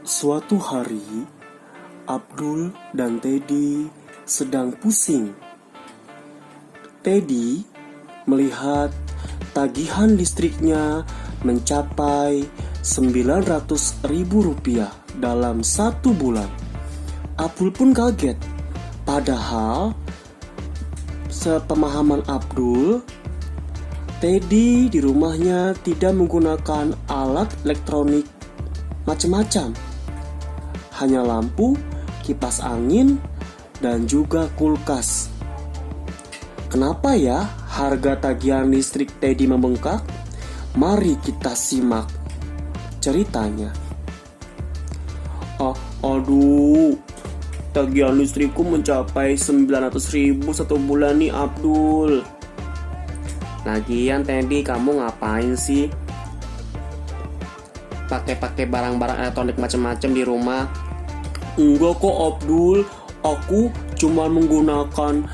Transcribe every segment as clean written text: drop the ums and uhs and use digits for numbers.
Suatu hari, Abdul dan Teddy sedang pusing. Teddy melihat tagihan listriknya mencapai Rp900.000 dalam 1 bulan. Abdul pun kaget, padahal sepemahaman Abdul, Teddy di rumahnya tidak menggunakan alat elektronik macam-macam. Hanya lampu, kipas angin, dan juga kulkas. Kenapa ya harga tagihan listrik Teddy membengkak? Mari kita simak ceritanya. Aduh, tagihan listrikku mencapai 900.000 1 bulan nih, Abdul. Lagian Teddy, kamu ngapain sih? Pakai barang-barang elektronik macam-macam di rumah. Enggak kok, Abdul. Aku cuma menggunakan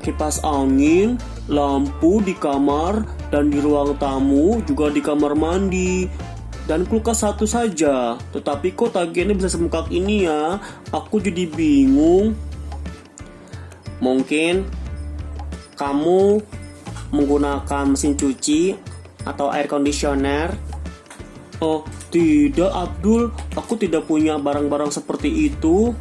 kipas angin, lampu di kamar, dan di ruang tamu, juga di kamar mandi, dan kulkas satu saja. Tetapi kok tagihannya bisa sebengkak ini ya? Aku jadi bingung. Mungkin kamu menggunakan mesin cuci atau air conditioner. Oh, tidak, Abdul. Aku tidak punya barang-barang seperti itu.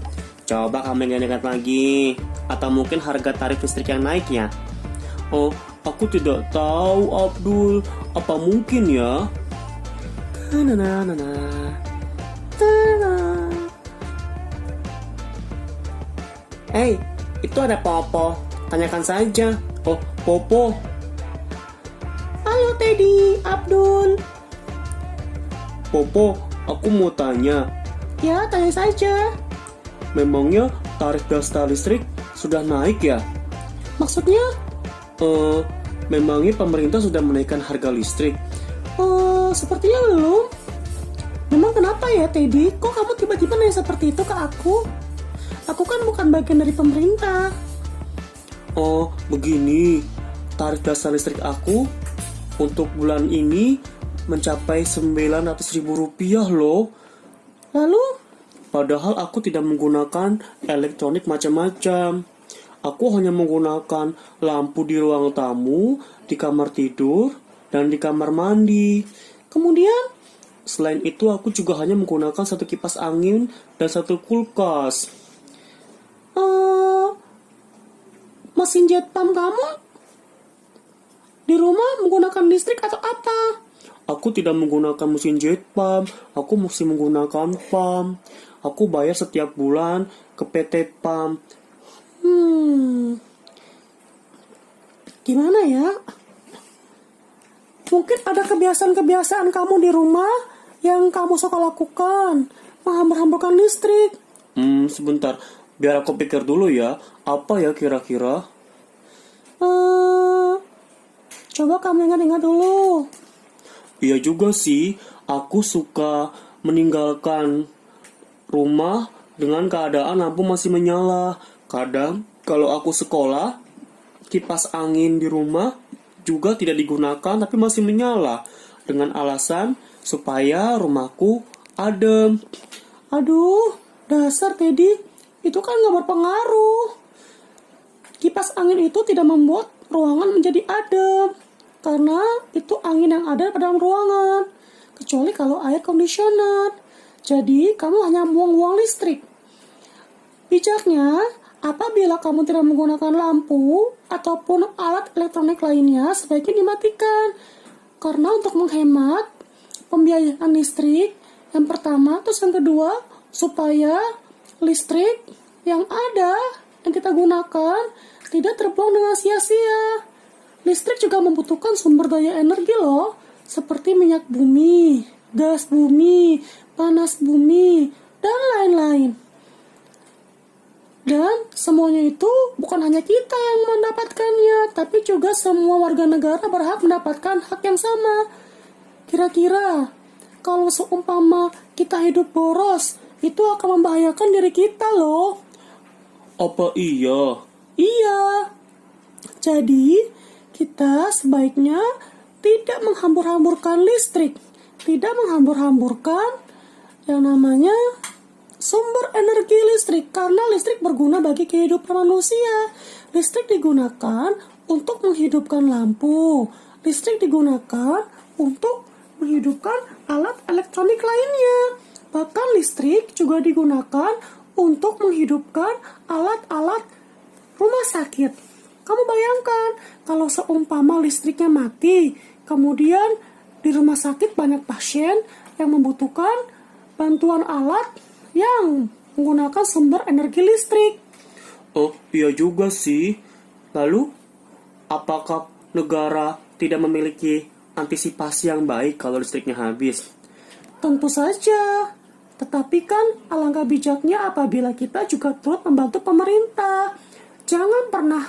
Coba kamu ingat-ingat lagi. Atau mungkin harga tarif listrik yang naik ya? Oh, aku tidak tahu, Abdul. Apa mungkin ya? Hey, itu ada Popo. Tanyakan saja. Oh, Popo. Halo Teddy, Abdul. Popo, aku mau tanya. Ya, tanya saja. Memangnya tarif dasta listrik sudah naik ya? Maksudnya? Memangnya pemerintah sudah menaikkan harga listrik? Sepertinya belum. Memang kenapa ya Teddy? Kok kamu tiba-tiba nanya seperti itu ke aku? Aku kan bukan bagian dari pemerintah. Oh, begini. Tarif dasar listrik aku untuk bulan ini mencapai Rp900.000 loh. Lalu? Padahal aku tidak menggunakan elektronik macam-macam. Aku hanya menggunakan lampu di ruang tamu, di kamar tidur, dan di kamar mandi. Kemudian? Selain itu, aku juga hanya menggunakan 1 kipas angin dan 1 kulkas. Mesin jet pump kamu di rumah menggunakan listrik atau apa? Aku tidak menggunakan mesin jet pump, aku mesti menggunakan pump. Aku bayar setiap bulan ke PT Pump. Gimana ya? Mungkin ada kebiasaan-kebiasaan kamu di rumah yang kamu suka lakukan, menghambur-hamburkan listrik. Sebentar, biar aku pikir dulu ya. Apa ya kira-kira? Coba kamu ingat-ingat dulu. Iya juga sih, aku suka meninggalkan rumah dengan keadaan lampu masih menyala. Kadang kalau aku sekolah, kipas angin di rumah juga tidak digunakan tapi masih menyala, dengan alasan supaya rumahku adem. Aduh, dasar Teddy, itu kan gak berpengaruh. Kipas angin itu tidak membuat ruangan menjadi adem, karena itu angin yang ada pada dalam ruangan. Kecuali kalau air conditioner. Jadi, kamu hanya buang-buang listrik. Bijaknya, apabila kamu tidak menggunakan lampu ataupun alat elektronik lainnya, sebaiknya dimatikan. Karena untuk menghemat pembiayaan listrik, yang pertama, terus yang kedua, supaya listrik yang ada, yang kita gunakan, tidak terbuang dengan sia-sia. Listrik juga membutuhkan sumber daya energi loh, seperti minyak bumi, gas bumi, panas bumi, dan lain-lain. Dan semuanya itu bukan hanya kita yang mendapatkannya, tapi juga semua warga negara berhak mendapatkan hak yang sama. Kira-kira, kalau seumpama kita hidup boros, itu akan membahayakan diri kita loh. Apa iya? Iya. Jadi, kita sebaiknya tidak menghambur-hamburkan listrik, tidak menghambur-hamburkan yang namanya sumber energi listrik karena listrik berguna bagi kehidupan manusia. Listrik digunakan untuk menghidupkan lampu. Listrik digunakan untuk menghidupkan alat elektronik lainnya. Bahkan listrik juga digunakan untuk menghidupkan alat-alat rumah sakit. Kamu bayangkan kalau seumpama listriknya mati, kemudian di rumah sakit banyak pasien yang membutuhkan bantuan alat yang menggunakan sumber energi listrik. Oh, iya juga sih. Lalu, apakah negara tidak memiliki antisipasi yang baik kalau listriknya habis? Tentu saja. Tetapi kan alangkah bijaknya apabila kita juga turut membantu pemerintah. Jangan pernah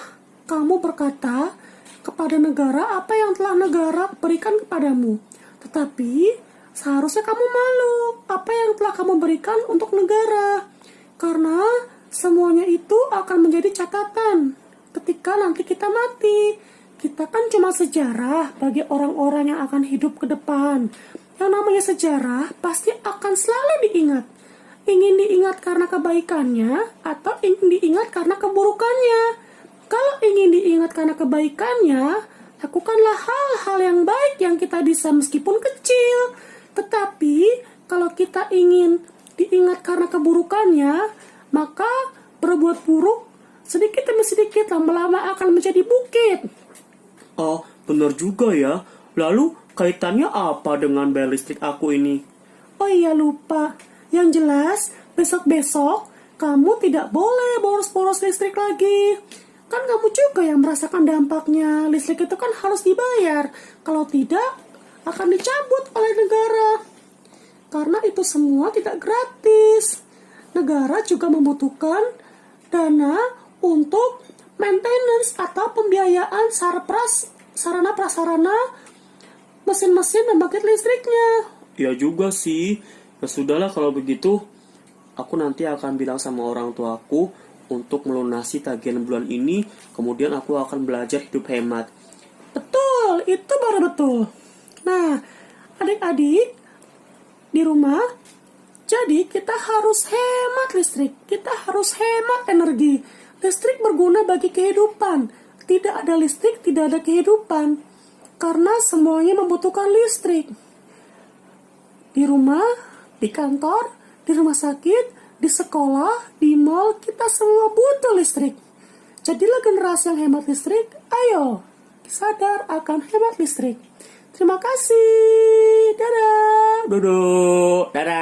kamu berkata kepada negara apa yang telah negara berikan kepadamu. Tetapi seharusnya kamu malu apa yang telah kamu berikan untuk negara. Karena semuanya itu akan menjadi catatan ketika nanti kita mati. Kita kan cuma sejarah bagi orang-orang yang akan hidup ke depan. Yang namanya sejarah pasti akan selalu diingat. Ingin diingat karena kebaikannya atau ingin diingat karena keburukannya. Kalau ingin diingat karena kebaikannya, lakukanlah hal-hal yang baik yang kita bisa meskipun kecil. Tetapi kalau kita ingin diingat karena keburukannya, maka berbuat buruk sedikit demi sedikit lama-lama akan menjadi bukit. Oh, benar juga ya. Lalu, kaitannya apa dengan bayar listrik aku ini? Oh iya lupa. Yang jelas, besok-besok kamu tidak boleh boros-boros listrik lagi. Kan kamu juga yang merasakan dampaknya. Listrik itu kan harus dibayar. Kalau tidak, akan dicabut oleh negara. Karena itu semua tidak gratis. Negara juga membutuhkan dana untuk maintenance atau pembiayaan sarana prasarana mesin-mesin pembangkit listriknya. Ya juga sih. Ya sudahlah kalau begitu. Aku nanti akan bilang sama orang tuaku untuk melunasi tagihan bulan ini. Kemudian aku akan belajar hidup hemat. Betul, itu baru betul. Nah, adik-adik di rumah, jadi kita harus hemat listrik. Kita harus hemat energi. Listrik berguna bagi kehidupan. Tidak ada listrik, tidak ada kehidupan. Karena semuanya membutuhkan listrik. Di rumah, di kantor, di rumah sakit, di sekolah, di mall, kita semua butuh listrik. Jadilah generasi yang hemat listrik. Ayo, sadar akan hemat listrik. Terima kasih. Dadah. Duduk. Dadah.